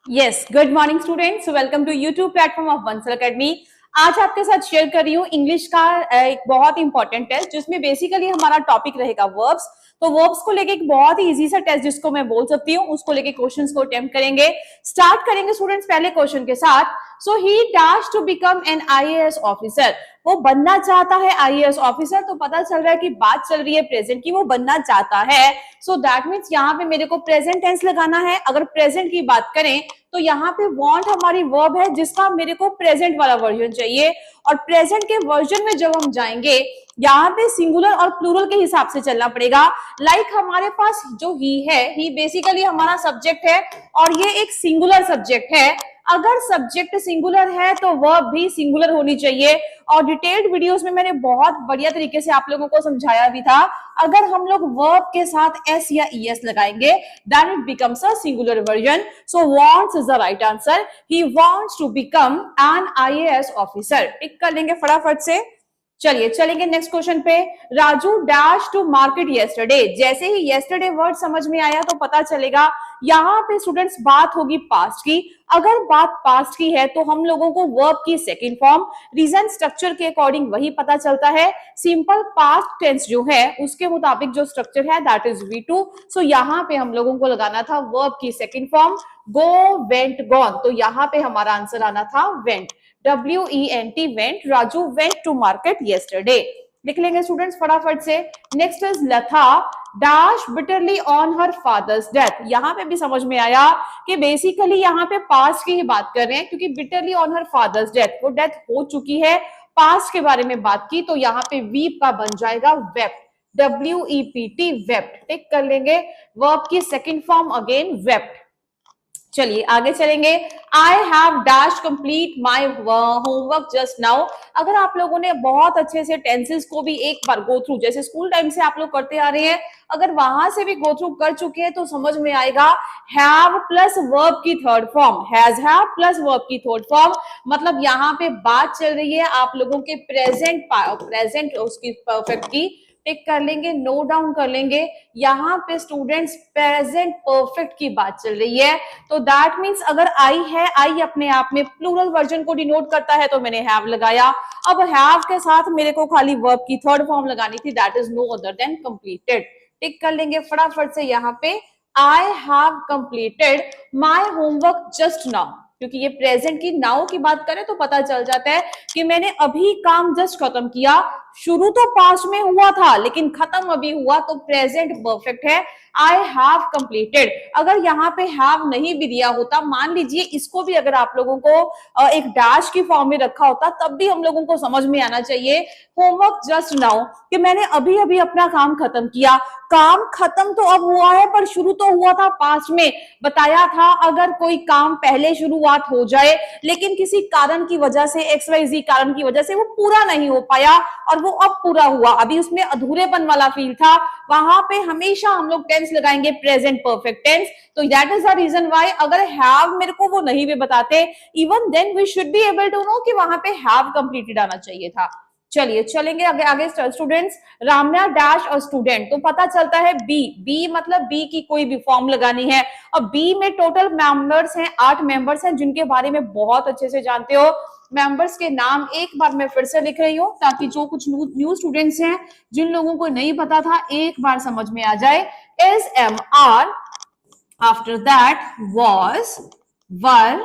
Yes, good morning students, welcome to YouTube platform of Bansal academy. आज आपके साथ share कर रही हूँ इंग्लिश का एक बहुत इंपॉर्टेंट टेस्ट, जिसमें बेसिकली हमारा टॉपिक रहेगा वर्ब्स। तो वर्ब्स को लेके एक बहुत ही इजी सा टेस्ट जिसको मैं बोल सकती हूँ, उसको लेके क्वेश्चंस को अटेम्प्ट करेंगे। स्टार्ट करेंगे स्टूडेंट्स पहले क्वेश्चन के साथ। So he dash to become an IAS officer. वो बनना चाहता है आईएएस ऑफिसर। तो पता चल रहा है कि बात चल रही है प्रेजेंट की, वो बनना चाहता है। सो दैट मीन्स यहाँ पे मेरे को प्रेजेंट टेंस लगाना है। अगर प्रेजेंट की बात करें तो यहाँ पे वांट हमारी वर्ब है, जिसका मेरे को प्रेजेंट वाला वर्जन चाहिए। और प्रेजेंट के वर्जन में जब हम जाएंगे, यहाँ पे सिंगुलर और प्लूरल के हिसाब से चलना पड़ेगा। लाइक हमारे पास जो ही है, ही बेसिकली हमारा सब्जेक्ट है और ये एक सिंगुलर सब्जेक्ट है। अगर सब्जेक्ट सिंगुलर है तो वर्ब भी सिंगुलर होनी चाहिए। और डिटेल्ड वीडियोस में मैंने बहुत बढ़िया तरीके से आप लोगों को समझाया भी था। अगर हम लोग वर्ब के साथ एस या ईएस लगाएंगे, then it becomes a singular version. So wants is the right answer. He wants to become an IAS officer. Tick कर लेंगे फटाफट से। चलिए चलेंगे नेक्स्ट क्वेश्चन पे। Raju dash to market yesterday. जैसे ही येस्टरडे वर्ड समझ में आया तो पता चलेगा यहाँ पे स्टूडेंट्स बात होगी पास्ट की। अगर बात पास्ट की है तो हम लोगों को वर्ब की सेकंड फॉर्म रीजन स्ट्रक्चर के अकॉर्डिंग वही पता चलता है। सिंपल पास्ट टेंस जो है उसके मुताबिक जो स्ट्रक्चर है दैट इज V2। सो यहाँ पे हम लोगों को लगाना था वर्ब की second form go, went, gone. तो यहाँ पे हमारा आंसर आना था went, WENT, went. Raju went to market yesterday. लिख लेंगे स्टूडेंट्स फटाफट से। Next is Lata dash bitterly on her father's death. यहां पे भी समझ में आया कि बेसिकली यहाँ पे पास्ट की ही बात कर रहे हैं, क्योंकि bitterly on her father's death, वो डेथ हो चुकी है, पास्ट के बारे में बात की। तो यहाँ पे वीप का बन जाएगा वेप्ट, WEPT, वेप्ट। टिक कर लेंगे। वर्ब की सेकेंड फॉर्म अगेन वेप्ट। चलिए आगे चलेंगे। I have dash complete my homework just now. अगर आप लोगों ने बहुत अच्छे से टेंसेस को भी एक बार गो थ्रू, जैसे स्कूल टाइम से आप लोग करते आ रहे हैं, अगर वहां से भी गो थ्रू कर चुके हैं तो समझ में आएगा हैव प्लस वर्ब की third form, has have plus verb की थर्ड फॉर्म। मतलब यहाँ पे बात चल रही है आप लोगों के प्रेजेंट उसकी परफेक्ट की। टिक कर लेंगे, नोट डाउन कर लेंगे। यहाँ पे स्टूडेंट्स प्रेजेंट परफेक्ट की बात चल रही है। तो दैट मीन्स अगर आई है, आई अपने आप में प्लूरल वर्जन को डिनोट करता है, तो मैंने हैव लगाया। अब हैव के साथ मेरे को खाली वर्ब की थर्ड फॉर्म लगानी थी, that is no other than completed. Tick कर लेंगे फटाफट से यहाँ पे। I have completed my homework just now. क्योंकि ये प्रेजेंट की नाउ की बात करें तो पता चल जाता है कि मैंने अभी काम जस्ट खत्म किया। शुरू तो पास्ट में हुआ था लेकिन खत्म अभी हुआ, तो प्रेजेंट परफेक्ट है। आई हैव कंप्लीटेड। अगर यहाँ पे हैव नहीं भी दिया होता, मान लीजिए इसको भी अगर आप लोगों को एक डैश की फॉर्म में रखा होता, तब भी हम लोगों को समझ में आना चाहिए होमवर्क जस्ट नाउ, कि मैंने अभी अभी अपना काम खत्म किया। काम खत्म तो अब हुआ है, पर शुरू तो हुआ था पास्ट में। बताया था अगर कोई काम पहले शुरुआत हो जाए लेकिन किसी कारण की वजह से, XYZ कारण की वजह से वो पूरा नहीं हो पाया और वो अब पूरा हुआ, अभी उसमें अधूरेपन वाला फील था, वहां पे हमेशा हम लोग टेंस लगाएंगे प्रेजेंट परफेक्ट टेंस। तो that is the reason why अगर हैव मेरे को वो नहीं भी बताते, even then we should be able to know कि वहां पे हैव कंप्लीटेड आना चाहिए था। चलिए चलेंगे आगे आगे स्टूडेंट्स। राम्या डैश और स्टूडेंट, तो पता चलता है बी मतलब बी की कोई भी फॉर्म लगानी है। और बी में टोटल मेंबर्स हैं 8 मेंबर्स हैं, जिनके बारे में बहुत अच्छे से जानते हो। मेंबर्स के नाम एक बार मैं फिर से लिख रही हूँ, ताकि जो कुछ न्यू स्टूडेंट्स हैं, जिन लोगों को नहीं पता था, एक बार समझ में आ जाए। Is, am, are, after that was, were,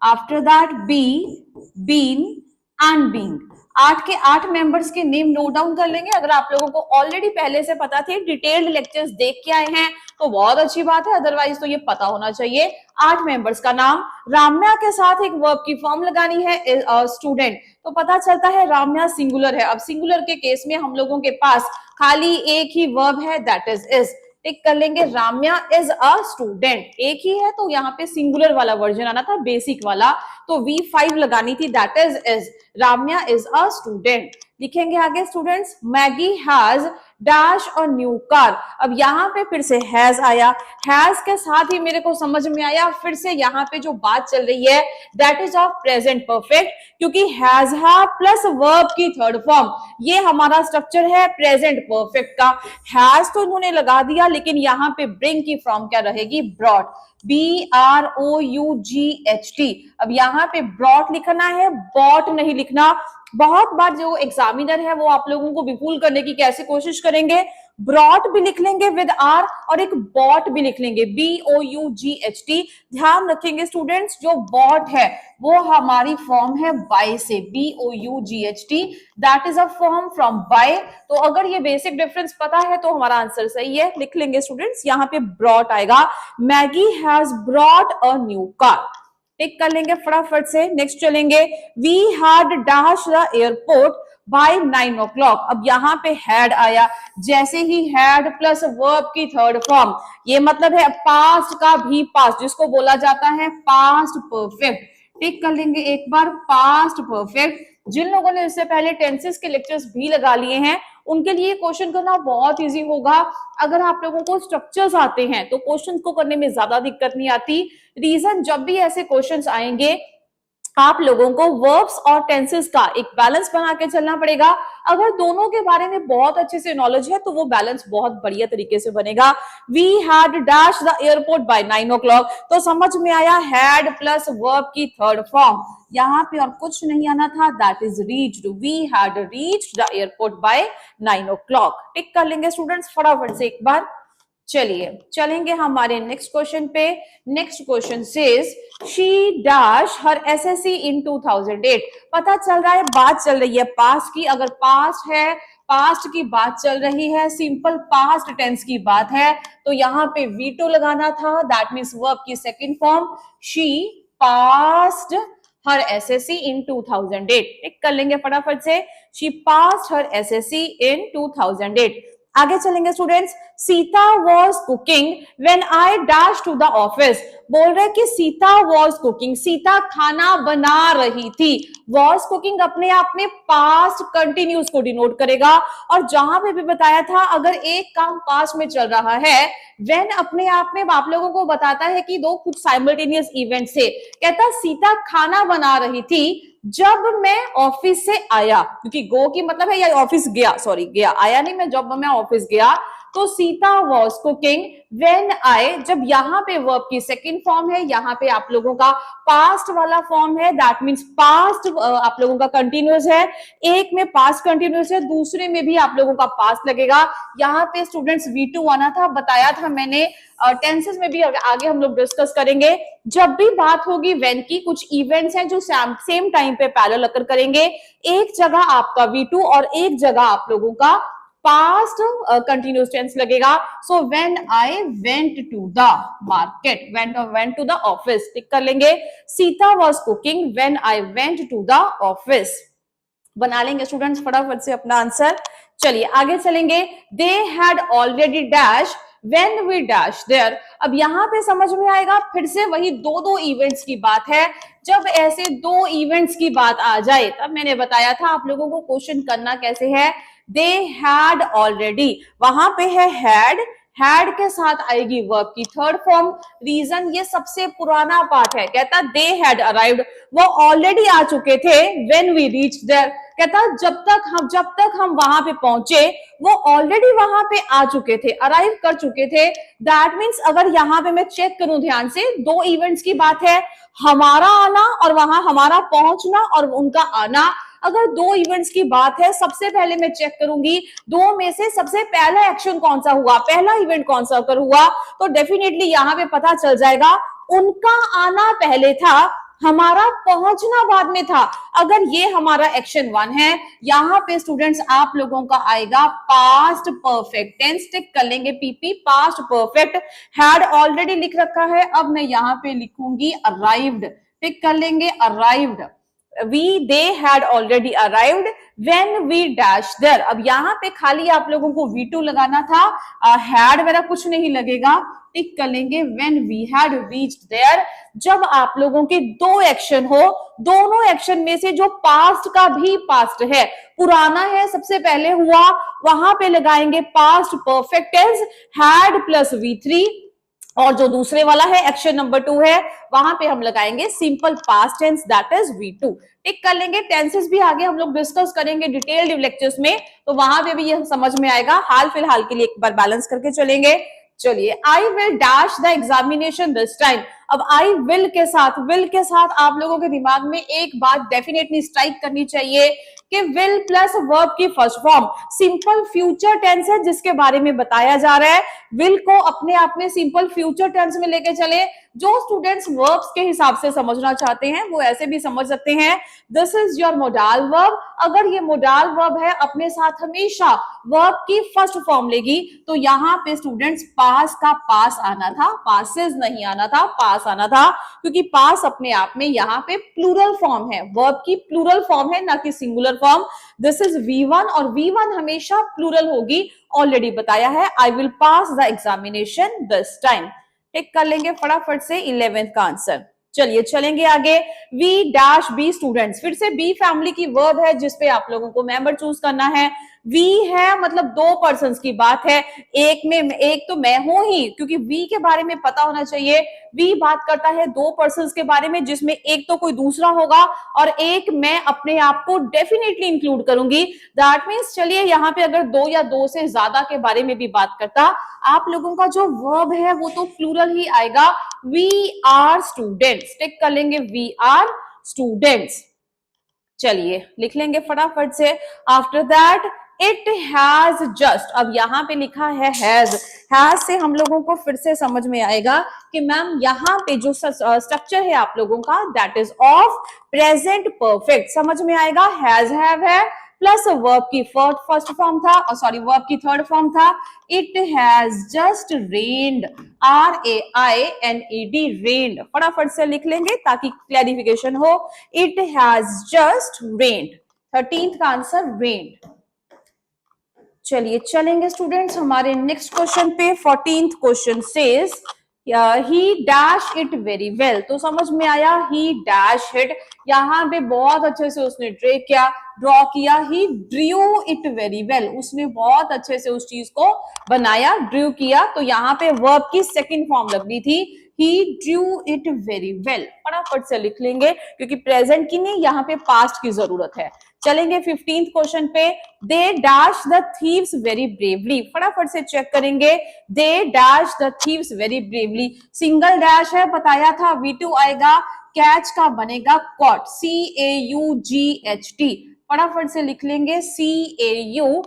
after that be, been and being. 8 के 8 मेंबर्स के नेम नोट डाउन कर लेंगे। अगर आप लोगों को ऑलरेडी पहले से पता थे, डिटेल्ड लेक्चर्स देख के आए हैं, तो बहुत अच्छी बात है, अदरवाइज तो ये पता होना चाहिए। 8 मेंबर्स का नाम। राम्या के साथ एक वर्ब की फॉर्म लगानी है, स्टूडेंट। तो पता चलता है राम्या सिंगुलर है। अब सिंगुलर के केस में हम लोगों के पास खाली एक ही वर्ब है, दैट इज। टिक कर लेंगे। राम्या इज अ स्टूडेंट, एक ही है तो यहाँ पे सिंगुलर वाला वर्जन आना था, बेसिक वाला, तो V5 लगानी थी, that is. Ramya is a student. लिखेंगे आगे students. Maggi has dash a new car. अब यहाँ पे फिर से हैज आया, हैज के साथ ही मेरे को समझ में आया फिर से यहाँ पे जो बात चल रही है that is of present perfect, क्योंकि हैज हैव प्लस वर्ब की थर्ड फॉर्म, ये हमारा स्ट्रक्चर है प्रेजेंट परफेक्ट का। हैज तो उन्होंने लगा दिया, लेकिन यहाँ पे ब्रिंग की फॉर्म क्या रहेगी, ब्रॉट, BROUGHT। अब यहाँ पे ब्रॉट लिखना है, बॉट नहीं लिखना। बहुत बार जो एग्जामिनर है वो आप लोगों को विफुल करने की कैसे कोशिश करेंगे, ब्रॉट भी लिख लेंगे विद आर और एक बॉट भी लिख लेंगे, BOUGHT। ध्यान रखेंगे स्टूडेंट्स, जो बॉट है वो हमारी फॉर्म है बाय से, BOUGHT, that is a form from by. तो अगर ये बेसिक डिफरेंस पता है तो हमारा आंसर सही है, लिख लेंगे स्टूडेंट्स, यहाँ पे ब्रॉट आएगा, Maggie has brought a new car. Tick कर लेंगे फटाफट से, नेक्स्ट चलेंगे, we had dash the airport by 9 o'clock। अब यहाँ पे हैड आया, जैसे ही हैड प्लस वर्ब की थर्ड फॉर्म, ये मतलब है पास्ट का भी पास्ट, जिसको बोला जाता है पास्ट परफेक्ट। टिक कर लेंगे एक बार, पास्ट परफेक्ट। जिन लोगों ने इससे पहले टेंसेस के लेक्चर्स भी लगा लिए हैं उनके लिए क्वेश्चन करना बहुत इजी होगा। अगर आप लोगों को स्ट्रक्चर्स आते हैं तो क्वेश्चंस को करने में ज्यादा दिक्कत नहीं आती। रीजन, जब भी ऐसे क्वेश्चंस आएंगे आप लोगों को वर्ब्स और टेंसेस का एक बैलेंस बना के चलना पड़ेगा। अगर दोनों के बारे में बहुत अच्छे से नॉलेज है तो वो बैलेंस बहुत बढ़िया तरीके से बनेगा। We had dash the airport by 9 o'clock, तो समझ में आया हैड प्लस वर्ब की थर्ड फॉर्म, यहाँ पे और कुछ नहीं आना था, that is reached, we had reached the airport by 9 o'clock। टिक कर लेंगे स्टूडेंट्स फटाफट से एक बार। चलिए चलेंगे हमारे नेक्स्ट क्वेश्चन पे। Next question says she dash her SSC in 2008। पता चल रहा है बात चल रही है पास्ट की, अगर पास्ट है, पास्ट की बात चल रही है, सिंपल पास्ट टेंस की बात है, तो यहाँ पे वीटो लगाना था, दैट मीन्स वर्ब की second form, she passed her SSC in 2008। Tick कर लेंगे फटाफट से, she passed her SSC in 2008। आगे चलेंगे students, Sita was cooking when I dash to the office. बोल रहे कि सीता वॉज कुकिंग, सीता खाना बना रही थी। वॉज कुकिंग अपने आप में पास्ट कंटिन्यूस को डिनोट करेगा, और जहां पे भी बताया था अगर एक काम पास्ट में चल रहा है, व्हेन अपने आप में आप लोगों को बताता है कि दो कुछ साइमल्टेनियस इवेंट से। कहता सीता खाना बना रही थी जब मैं ऑफिस से आया, क्योंकि गो की मतलब है या ऑफिस गया, सॉरी गया, आया नहीं, मैं जब मैं ऑफिस गया, तो सीता वॉज कुकिंग व्हेन आई, जब यहाँ पे वर्ब की सेकंड फॉर्म है, यहाँ पे आप लोगों का पास्ट वाला फॉर्म है, दैट मीन्स पास्ट आप लोगों का कंटिन्यूअस है, एक में पास्ट कंटिन्यूअस है, दूसरे में भी आप लोगों का पास्ट लगेगा। यहाँ पे स्टूडेंट्स V2 आना था, बताया था मैंने, टेंसेस में भी आगे हम लोग डिस्कस करेंगे। जब भी बात होगी व्हेन की, कुछ इवेंट्स हैं जो सेम टाइम पे पैरेलल अकर करेंगे, एक जगह आपका V2 और एक जगह आप लोगों का पास्ट कंटिन्यूअस टेंस लगेगा। So when I went to the market, went to the office. Tick कर लेंगे, Sita was cooking when I went to the office. बना लेंगे स्टूडेंट्स फटाफट से अपना आंसर। चलिए आगे चलेंगे, they had already dash when we dash there. अब यहाँ पे समझ में आएगा फिर से वही दो इवेंट्स की बात है। जब ऐसे दो इवेंट्स की बात आ जाए, तब मैंने बताया था आप लोगों को क्वेश्चन करना कैसे है। दे हैड ऑलरेडी, वहां पे है हैड के साथ आएगी वर्ब की थर्ड फॉर्म। रीजन, ये सबसे पुराना पार्ट है। कहता दे हैड अराइव्ड, वो ऑलरेडी आ चुके थे, व्हेन वी रीच्ड देयर। कहता जब तक हम वहां पे पहुंचे वो ऑलरेडी वहां पे आ चुके थे, अराइव कर चुके थे। दैट मीन्स अगर यहाँ पे मैं चेक करूं ध्यान से, दो इवेंट्स की बात है, हमारा आना और वहां हमारा पहुंचना और उनका आना। अगर दो इवेंट्स की बात है, सबसे पहले मैं चेक करूंगी दो में से सबसे पहला एक्शन कौन सा हुआ, पहला इवेंट कौन सा अकर हुआ, तो डेफिनेटली यहाँ पे पता चल जाएगा उनका आना पहले था, हमारा पहुंचना बाद में था। अगर ये हमारा एक्शन 1 है, यहाँ पे स्टूडेंट्स आप लोगों का आएगा पास्ट परफेक्ट टेंस। टिक कर लेंगे PP, past perfect. Had already लिख रखा है, अब मैं यहाँ पे लिखूंगी अराइव्ड। टिक कर लेंगे arrived. they had already arrived when we dashed there। अब यहाँ पे खाली आप लोगों को V2 लगाना था, had मेरा कुछ नहीं लगेगा, टिक कर लेंगे when we had reached there। जब आप लोगों के दो एक्शन हो, दोनों एक्शन में से जो पास्ट का भी पास्ट है, पुराना है सबसे पहले हुआ, वहां पे लगाएंगे past perfect tense had plus V3, और जो दूसरे वाला है एक्शन नंबर 2 है, वहां पे हम लगाएंगे simple past tense that is V2। टिक कर लेंगे। टेंसेस भी आगे हम लोग डिस्कस करेंगे डिटेल्ड लेक्चर्स में, तो वहां पे भी ये समझ में आएगा। हाल फिलहाल के लिए एक बार बैलेंस करके चलेंगे। चलिए, I will dash the examination this time. अब आई विल के साथ आप लोगों के दिमाग में एक बात डेफिनेटली स्ट्राइक करनी चाहिए कि विल प्लस वर्ब की first form simple future tense है, जिसके बारे में बताया जा रहा है। विल को अपने आप में सिंपल फ्यूचर टेंस में लेके चले। जो स्टूडेंट्स वर्ब्स के हिसाब से समझना चाहते हैं वो ऐसे भी समझ सकते हैं, this is your modal verb. अगर ये मोडाल वर्ब है, अपने साथ हमेशा वर्ब की फर्स्ट फॉर्म लेगी, तो यहाँ पे स्टूडेंट्स पास का पास आना था, पासेस नहीं आना था, पास आना था, क्योंकि पास अपने आप में यहाँ पे प्लूरल फॉर्म है, वर्ब की प्लूरल फॉर्म है, ना कि singular form. This is V1 और V1 हमेशा प्लूरल होगी, ऑलरेडी बताया है। I will pass the examination this time. Tick कर लेंगे फटाफट से 11th का आंसर। चलिए चलेंगे आगे। वी डैश बी स्टूडेंट्स, फिर से बी फैमिली की वर्ब है जिसपे आप लोगों को मेंबर चूज करना है। वी है मतलब दो पर्सन्स की बात है, एक तो मैं हूं ही, क्योंकि वी के बारे में पता होना चाहिए। वी बात करता है दो पर्सन्स के बारे में, जिसमें एक तो कोई दूसरा होगा और एक मैं अपने आप को डेफिनेटली इंक्लूड करूंगी। दैट मीन्स चलिए यहाँ पे अगर दो या दो से ज्यादा के बारे में भी बात करता, आप लोगों का जो वर्ब है वो तो प्लूरल ही आएगा। We are students. टिक कर लेंगे वी आर स्टूडेंट्स। चलिए लिख लेंगे फटाफट से। After that it has just, अब यहाँ पे लिखा है हैज से हम लोगों को फिर से समझ में आएगा कि मैम यहाँ पे जो स्ट्रक्चर है आप लोगों का that is of present perfect. समझ में आएगा, हैज हैव है प्लस वर्ब की फर्स्ट फॉर्म था, सॉरी वर्ब की थर्ड फॉर्म था। It has just rained, RAINED रेन्ड। फटाफट से लिख लेंगे ताकि क्लैरिफिकेशन हो। It has just rained, 13th का आंसर रेन्ड। चलिए चलेंगे स्टूडेंट्स हमारे नेक्स्ट क्वेश्चन पे। 14th question says he dash it very well. तो समझ में आया, ही डैश इट, यहाँ पे बहुत अच्छे से उसने ड्रॉ किया। ही ड्रू इट वेरी वेल, उसने बहुत अच्छे से उस चीज को बनाया, ड्रू किया। तो यहाँ पे वर्ब की सेकंड फॉर्म लगनी थी, he drew it very well। फटाफट से लिख लेंगे क्योंकि प्रेजेंट की नहीं, यहाँ पे पास्ट की जरूरत है। चलेंगे 15th क्वेश्चन पे। they dash the thieves very bravely। फटाफट से चेक करेंगे। they dash the thieves very bravely, single dash है, बताया था V2 आएगा। कैच का बनेगा caught, CAUGHT। फटाफट से लिख लेंगे CAUGHT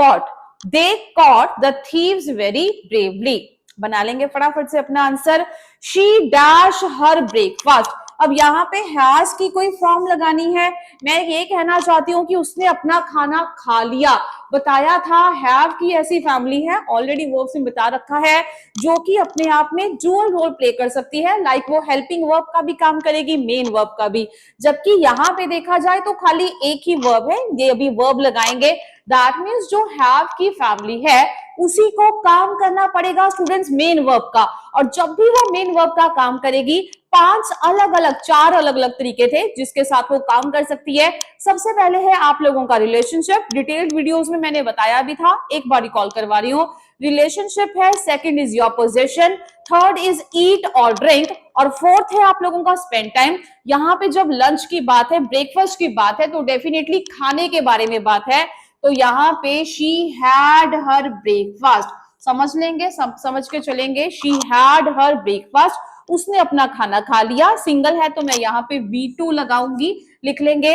caught। they caught the thieves very bravely। बना लेंगे फटाफट से अपना answer. She dash her breakfast. अब यहाँ पे हैज की कोई फॉर्म लगानी है। मैं ये कहना चाहती हूँ कि उसने अपना खाना खा लिया, बताया था हैव की ऐसी फैमिली है, ऑलरेडी वर्ब्स में बता रखा है, जो कि अपने आप में डुअल रोल प्ले कर सकती है। लाइक वो हेल्पिंग वर्ब का भी काम करेगी, मेन वर्ब का भी। जबकि यहाँ पे देखा जाए तो खाली एक ही वर्ब है, ये अभी वर्ब लगाएंगे। दैट मीन्स जो हैव की फैमिली है उसी को काम करना पड़ेगा स्टूडेंट्स मेन वर्ब का। और जब भी वो मेन वर्ब का काम करेगी, चार अलग अलग तरीके थे जिसके साथ वो काम कर सकती है। सबसे पहले है आप लोगों का रिलेशनशिप, डिटेल्ड वीडियोस में मैंने बताया भी था, एक बार रिकॉल करवा रही हूँ। रिलेशनशिप है, second is your position, third is eat और ड्रिंक, और फोर्थ है आप लोगों का स्पेंड टाइम। यहाँ पे जब लंच की बात है, ब्रेकफास्ट की बात है, तो डेफिनेटली खाने के बारे में बात है। तो यहाँ पे शी हैड हर ब्रेकफास्ट, समझ लेंगे, समझ के चलेंगे। शी हैड हर ब्रेकफास्ट, उसने अपना खाना खा लिया। सिंगल है तो मैं यहाँ पे V2 लगाऊंगी, लिख लेंगे।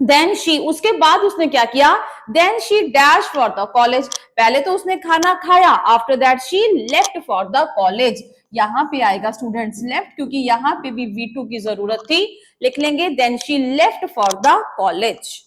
देन शी, उसके बाद उसने क्या किया, then she dash for the college. पहले तो उसने खाना खाया, after that she left for the college. यहाँ पे आएगा स्टूडेंट्स लेफ्ट, क्योंकि यहाँ पे भी V2 की जरूरत थी, लिख लेंगे। Then she left for the college.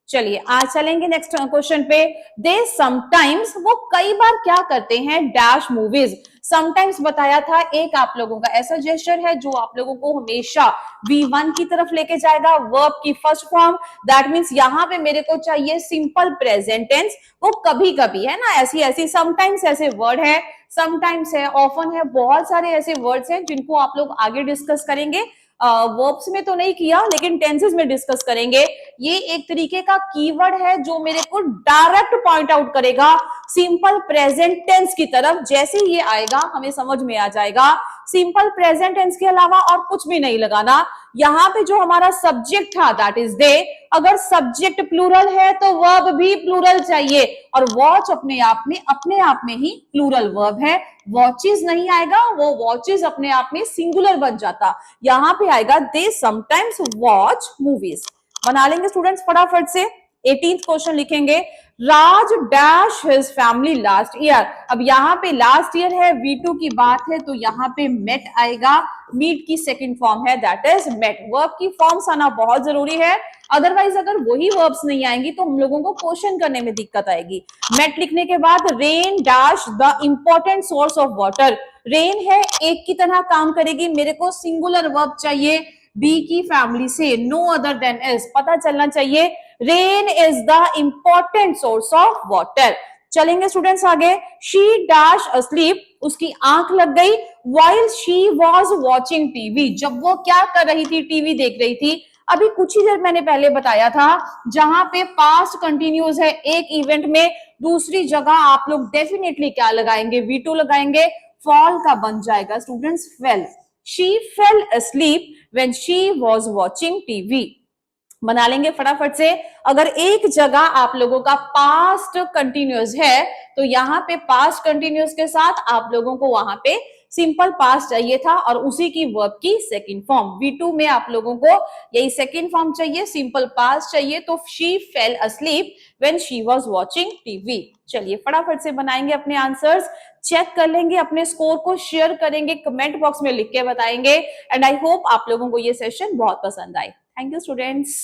चलिए आज चलेंगे नेक्स्ट क्वेश्चन पे। दे समटाइम्स, वो कई बार क्या करते हैं, डैश मूवीज। समटाइम्स बताया था, एक आप लोगों का ऐसा जेस्चर है जो आप लोगों को हमेशा V1 की तरफ लेके जाएगा, वर्ब की फर्स्ट फॉर्म। दैट मीन्स यहाँ पे मेरे को चाहिए सिंपल प्रेजेंट टेंस। वो कभी कभी है ना, ऐसी ऐसी समटाइम्स ऐसे वर्ड है, समटाइम्स है, ऑफन है, बहुत सारे ऐसे वर्ड्स हैं जिनको आप लोग आगे डिस्कस करेंगे। वर्ब्स में तो नहीं किया लेकिन टेंसेस में डिस्कस करेंगे। ये एक तरीके का कीवर्ड है जो मेरे को डायरेक्ट पॉइंट आउट करेगा सिंपल प्रेजेंट टेंस की तरफ। जैसे ये आएगा हमें समझ में आ जाएगा सिंपल प्रेजेंट टेंस के अलावा और कुछ भी नहीं लगाना। यहाँ पे जो हमारा सब्जेक्ट था दैट इज दे, अगर सब्जेक्ट प्लूरल है तो वर्ब भी प्लूरल चाहिए, और वॉच अपने आप में ही प्लूरल वर्ब है। वॉचेस नहीं आएगा, वो वॉचेस अपने आप में सिंगुलर बन जाता। यहाँ पे आएगा दे समटाइम्स वॉच मूवीज। बना लेंगे स्टूडेंट्स फटाफट से। 18th क्वेश्चन लिखेंगे, Raj dash his family last year. अब यहाँ पे लास्ट ईयर है, V2 की बात है तो यहाँ पे मेट आएगा। मीट की सेकंड फॉर्म है दैट इज मेट। वर्ब की फॉर्म्स आना बहुत जरूरी है, अदरवाइज अगर वही वर्ब्स नहीं आएंगी तो हम लोगों को क्वेश्चन करने में दिक्कत आएगी। मेट लिखने के बाद rain dash the important source of water. Rain है, एक की तरह काम करेगी, मेरे को सिंगुलर वर्ब चाहिए, बी की फैमिली से, नो अदर देन इज, पता चलना चाहिए। Rain is the important source of water. चलेंगे स्टूडेंट्स आगे। शी डैश अस्लीप, उसकी आंख लग गई, while she was watching TV, जब वो क्या कर रही थी, टीवी देख रही थी। अभी कुछ ही देर मैंने पहले बताया था, जहां पे पास्ट कंटिन्यूस है एक इवेंट में, दूसरी जगह आप लोग डेफिनेटली क्या लगाएंगे, V2 लगाएंगे, फॉल का बन जाएगा students fail. She fell asleep when she was watching TV। बना लेंगे फटाफट से। अगर एक जगह आप लोगों का पास्ट कंटिन्यूअस है तो यहाँ पे पास्ट कंटिन्यूअस के साथ आप लोगों को वहां पे सिंपल पास्ट चाहिए था और उसी की वर्ब की सेकंड फॉर्म। V2 में आप लोगों को यही सेकंड फॉर्म चाहिए, सिंपल पास्ट चाहिए, तो she fail asleep when she was watching TV. चलिए फटाफट से बनाएंगे अपने आंसर्स, चेक कर लेंगे अपने स्कोर को, शेयर करेंगे, कमेंट बॉक्स में लिख के बताएंगे। एंड आई होप आप लोगों को ये सेशन बहुत पसंद आए। Thank you students.